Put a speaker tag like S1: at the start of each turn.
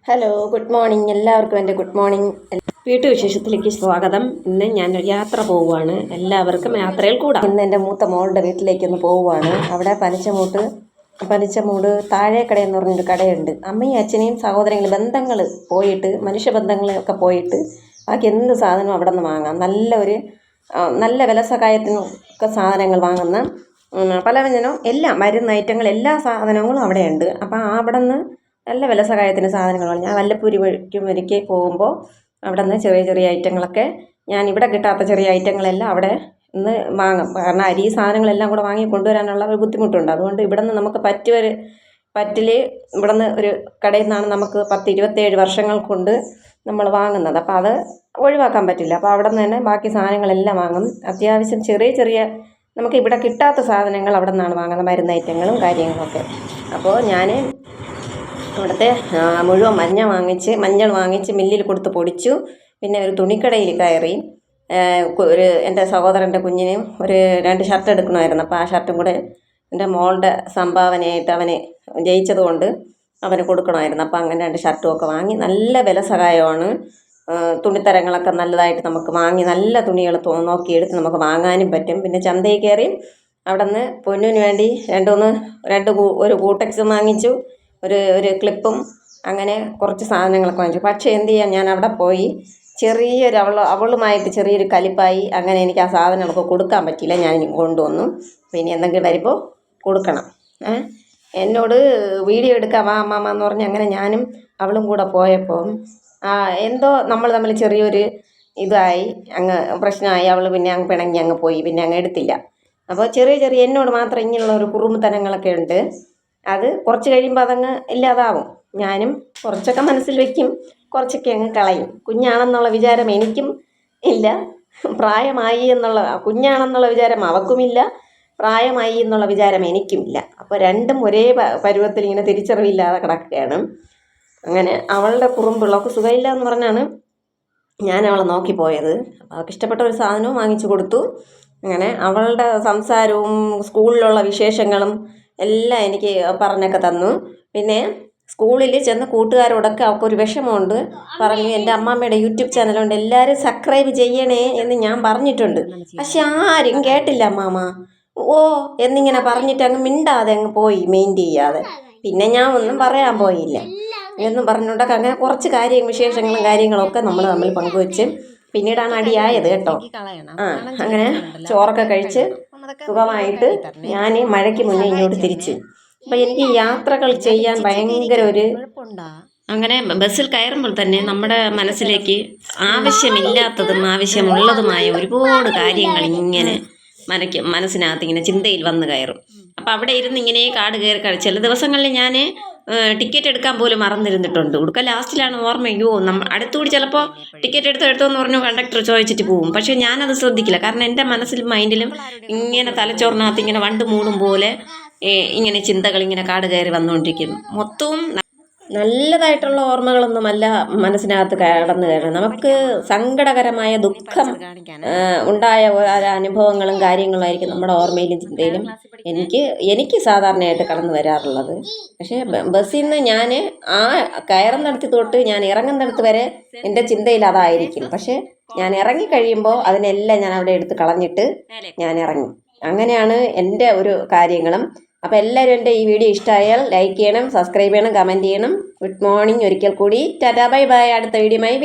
S1: Hello, good morning. എല്ലാവർക്കും എൻ്റെ good morning. വീട്ടുവിശേഷത്തിലേക്ക് സ്വാഗതം. ഇന്ന് ഞാൻ യാത്ര പോവുകയാണ്. എല്ലാവർക്കും യാത്രയിൽ കൂടാം. ഇന്ന് എൻ്റെ മൂത്ത മോളുടെ വീട്ടിലേക്കൊന്ന് പോവുകയാണ്. അവിടെ പലിച്ചമൂട് താഴേക്കട എന്ന് പറഞ്ഞൊരു കടയുണ്ട്. അമ്മയും അച്ഛനെയും സഹോദരങ്ങളും ബന്ധങ്ങൾ പോയിട്ട്, മനുഷ്യബന്ധങ്ങളൊക്കെ പോയിട്ട് ബാക്കി എന്ത് സാധനവും അവിടെ നിന്ന് വാങ്ങാം. നല്ല വില സഹായത്തിനൊക്കെ സാധനങ്ങൾ വാങ്ങുന്ന പലവ്യഞ്ജനവും എല്ലാം മരുന്ന് ഐറ്റങ്ങൾ എല്ലാ സാധനങ്ങളും അവിടെയുണ്ട്. അപ്പോൾ അവിടെ നിന്ന് നല്ല വില സഹായത്തിന് സാധനങ്ങളാണ്. ഞാൻ ഒരിക്കൽ പോകുമ്പോൾ അവിടെ നിന്ന് ചെറിയ ചെറിയ ഐറ്റങ്ങളൊക്കെ ഞാൻ ഇവിടെ കിട്ടാത്ത ചെറിയ ഐറ്റങ്ങളെല്ലാം അവിടെ നിന്ന് വാങ്ങും. കാരണം അരി സാധനങ്ങളെല്ലാം കൂടെ വാങ്ങി കൊണ്ടുവരാനുള്ള ഒരു ബുദ്ധിമുട്ടുണ്ട്. അതുകൊണ്ട് ഇവിടെ നിന്ന് നമുക്ക് പറ്റിൽ ഇവിടെ നിന്ന് ഒരു കടയിൽ നിന്നാണ് നമുക്ക് 10-27 വർഷങ്ങൾ കൊണ്ട് നമ്മൾ വാങ്ങുന്നത്. അപ്പോൾ അത് ഒഴിവാക്കാൻ പറ്റില്ല. അപ്പോൾ അവിടെ നിന്ന് തന്നെ ബാക്കി സാധനങ്ങളെല്ലാം വാങ്ങും. അത്യാവശ്യം ചെറിയ ചെറിയ നമുക്ക് ഇവിടെ കിട്ടാത്ത സാധനങ്ങൾ അവിടെ നിന്നാണ് വാങ്ങുന്നത്, മരുന്ന് ഐറ്റങ്ങളും കാര്യങ്ങളൊക്കെ. അപ്പോൾ ഞാൻ അവിടുത്തെ മുഴുവൻ മഞ്ഞൾ വാങ്ങിച്ച് മില്ലിൽ കൊടുത്ത് പൊടിച്ചു. പിന്നെ ഒരു തുണിക്കടയിൽ കയറി എൻ്റെ സഹോദരൻ്റെ കുഞ്ഞിനും 2 ഷർട്ട് എടുക്കണമായിരുന്നു. അപ്പോൾ ആ ഷർട്ടും കൂടെ എൻ്റെ മോളുടെ സംഭാവനയായിട്ട് അവന് ജയിച്ചതുകൊണ്ട് അവന് കൊടുക്കണമായിരുന്നു. അപ്പോൾ അങ്ങനെ 2 ഷർട്ടും ഒക്കെ വാങ്ങി. നല്ല വില സഹായമാണ്. തുണിത്തരങ്ങളൊക്കെ നല്ലതായിട്ട് നമുക്ക് വാങ്ങി നല്ല തുണികൾ നോക്കിയെടുത്ത് നമുക്ക് വാങ്ങാനും പറ്റും. പിന്നെ ചന്തയിൽ കയറി അവിടെ നിന്ന് പൊന്നിന് വേണ്ടി ഒരു കൂട്ടക്സും വാങ്ങിച്ചു, ഒരു ക്ലിപ്പും, അങ്ങനെ കുറച്ച് സാധനങ്ങളൊക്കെ വാങ്ങിച്ചു. പക്ഷേ എന്ത് ചെയ്യാൻ, ഞാൻ അവിടെ പോയി അവളുമായിട്ട് ചെറിയൊരു കലിപ്പായി. അങ്ങനെ എനിക്ക് ആ സാധനങ്ങളൊക്കെ കൊടുക്കാൻ പറ്റിയില്ല. ഞാൻ കൊണ്ടുവന്നു. പിന്നെ എന്തെങ്കിലും വരുമ്പോൾ കൊടുക്കണം. എന്നോട് വീഡിയോ എടുക്കാം വാ അമ്മാമ്മ എന്ന് പറഞ്ഞ് അങ്ങനെ ഞാനും അവളും കൂടെ പോയപ്പോൾ എന്തോ നമ്മൾ തമ്മിൽ ചെറിയൊരു ഇതായി, അങ്ങ് പ്രശ്നമായി. അവൾ പിന്നെ അങ്ങ് പിണങ്ങി അങ്ങ് പോയി. പിന്നെ അങ്ങ് എടുത്തില്ല. അപ്പോൾ ചെറിയ എന്നോട് മാത്രം ഇങ്ങനെയുള്ള ഒരു കുറുമ്പുത്തനങ്ങളൊക്കെ ഉണ്ട്. അത് കുറച്ച് കഴിയുമ്പോൾ അതങ്ങ് ഇല്ലാതാവും. ഞാനും കുറച്ചൊക്കെ മനസ്സിൽ വയ്ക്കും, കുറച്ചൊക്കെ അങ്ങ് കളയും. കുഞ്ഞാണെന്നുള്ള വിചാരം എനിക്കും ഇല്ല, കുഞ്ഞാണെന്നുള്ള വിചാരം അവക്കുമില്ല, പ്രായമായി എന്നുള്ള വിചാരം എനിക്കുമില്ല. അപ്പോൾ രണ്ടും ഒരേ പരുവത്തിൽ ഇങ്ങനെ തിരിച്ചറിവില്ലാതെ കിടക്കുകയാണ്. അങ്ങനെ അവളുടെ കുറുമ്പുള്ളവൾക്ക് സുഖമില്ല എന്ന് പറഞ്ഞാണ് ഞാൻ അവളെ നോക്കിപ്പോയത്. അപ്പോൾ അവൾക്ക് ഇഷ്ടപ്പെട്ട ഒരു സാധനവും വാങ്ങിച്ചു കൊടുത്തു. അങ്ങനെ അവളുടെ സംസാരവും സ്കൂളിലുള്ള വിശേഷങ്ങളും എല്ലാം എനിക്ക് പറഞ്ഞൊക്കെ തന്നു. പിന്നെ സ്കൂളിൽ ചെന്ന് കൂട്ടുകാരോടൊക്കെ അവൾക്കൊരു വിഷമമുണ്ട്. പറഞ്ഞു എൻ്റെ അമ്മാമ്മയുടെ യൂട്യൂബ് ചാനലുണ്ട്, എല്ലാവരും സബ്സ്ക്രൈബ് ചെയ്യണേ എന്ന് ഞാൻ പറഞ്ഞിട്ടുണ്ട്. പക്ഷെ ആരും കേട്ടില്ല. അമ്മാമ്മ എന്നിങ്ങനെ പറഞ്ഞിട്ട് അങ്ങ് മിണ്ടാതെ അങ്ങ് പോയി, മെയിൻറ്റ് ചെയ്യാതെ. പിന്നെ ഞാൻ ഒന്നും പറയാൻ പോയില്ല എന്നും പറഞ്ഞുകൊണ്ടൊക്കെ അങ്ങനെ കുറച്ച് വിശേഷങ്ങളും കാര്യങ്ങളൊക്കെ നമ്മൾ തമ്മിൽ പങ്കുവെച്ച് പിന്നീടാണ് അടിയായത് കേട്ടോ. അങ്ങനെ ചോറൊക്കെ കഴിച്ച് സുഖമായിട്ട് ഞാൻ മഴയ്ക്ക് മുന്നേ ഇങ്ങോട്ട് തിരിച്ചു. അപ്പം എനിക്ക് യാത്രകൾ ചെയ്യാൻ ഭയങ്കര അങ്ങനെ ബസ്സിൽ കയറുമ്പോൾ തന്നെ നമ്മുടെ മനസ്സിലേക്ക് ആവശ്യമില്ലാത്തതും ആവശ്യമുള്ളതുമായ ഒരുപാട് കാര്യങ്ങൾ ഇങ്ങനെ മനസ്സിനകത്ത് ഇങ്ങനെ ചിന്തയിൽ വന്ന് കയറും. അപ്പം അവിടെ ഇരുന്ന് ഇങ്ങനെ കാട് കയറി ചില ദിവസങ്ങളിൽ ഞാൻ ടിക്കറ്റ് എടുക്കാൻ പോലും മറന്നിരുന്നിട്ടുണ്ട്. ഉടുക്ക ലാസ്റ്റിലാണ് ഓർമ്മ, അടുത്തുകൂടി ചിലപ്പോൾ ടിക്കറ്റ് എടുത്തോന്ന് പറഞ്ഞു കണ്ടക്ടർ ചോദിച്ചിട്ട് പോവും. പക്ഷേ ഞാനത് ശ്രദ്ധിക്കില്ല. കാരണം എൻ്റെ മനസ്സിലും മൈൻഡിലും ഇങ്ങനെ തലച്ചോറിനകത്ത് ഇങ്ങനെ വണ്ട് മൂടും പോലെ ഇങ്ങനെ ചിന്തകൾ ഇങ്ങനെ കാട് കയറി വന്നുകൊണ്ടിരിക്കും. മൊത്തവും നല്ലതായിട്ടുള്ള ഓർമ്മകളൊന്നുമല്ല മനസ്സിനകത്ത് കടന്നു കയറുന്നത്. നമുക്ക് സങ്കടകരമായ ദുഃഖം ഉണ്ടായ അനുഭവങ്ങളും കാര്യങ്ങളായിരിക്കും നമ്മുടെ ഓർമ്മയിലും ചിന്തയിലും എനിക്ക് സാധാരണയായിട്ട് കടന്നു വരാറുള്ളത്. പക്ഷേ ബസ്സിൽ നിന്ന് ഞാൻ കയറുന്നിടത്ത് തൊട്ട് ഞാൻ ഇറങ്ങുന്നിടത്ത് വരെ എൻ്റെ ചിന്തയിൽ അതായിരിക്കും. പക്ഷേ ഞാൻ ഇറങ്ങിക്കഴിയുമ്പോൾ അതിനെല്ലാം ഞാൻ അവിടെ എടുത്ത് കളഞ്ഞിട്ട് ഞാൻ ഇറങ്ങി. അങ്ങനെയാണ് എൻ്റെ ഒരു കാര്യങ്ങളും. അപ്പോൾ എല്ലാവരും എൻ്റെ ഈ വീഡിയോ ഇഷ്ടമായാൽ ലൈക്ക് ചെയ്യണം, സബ്സ്ക്രൈബ് ചെയ്യണം, കമൻറ്റ് ചെയ്യണം. ഗുഡ് മോർണിംഗ് ഒരിക്കൽ കൂടി. Tata bye bye. അടുത്ത വീഡിയോയുമായി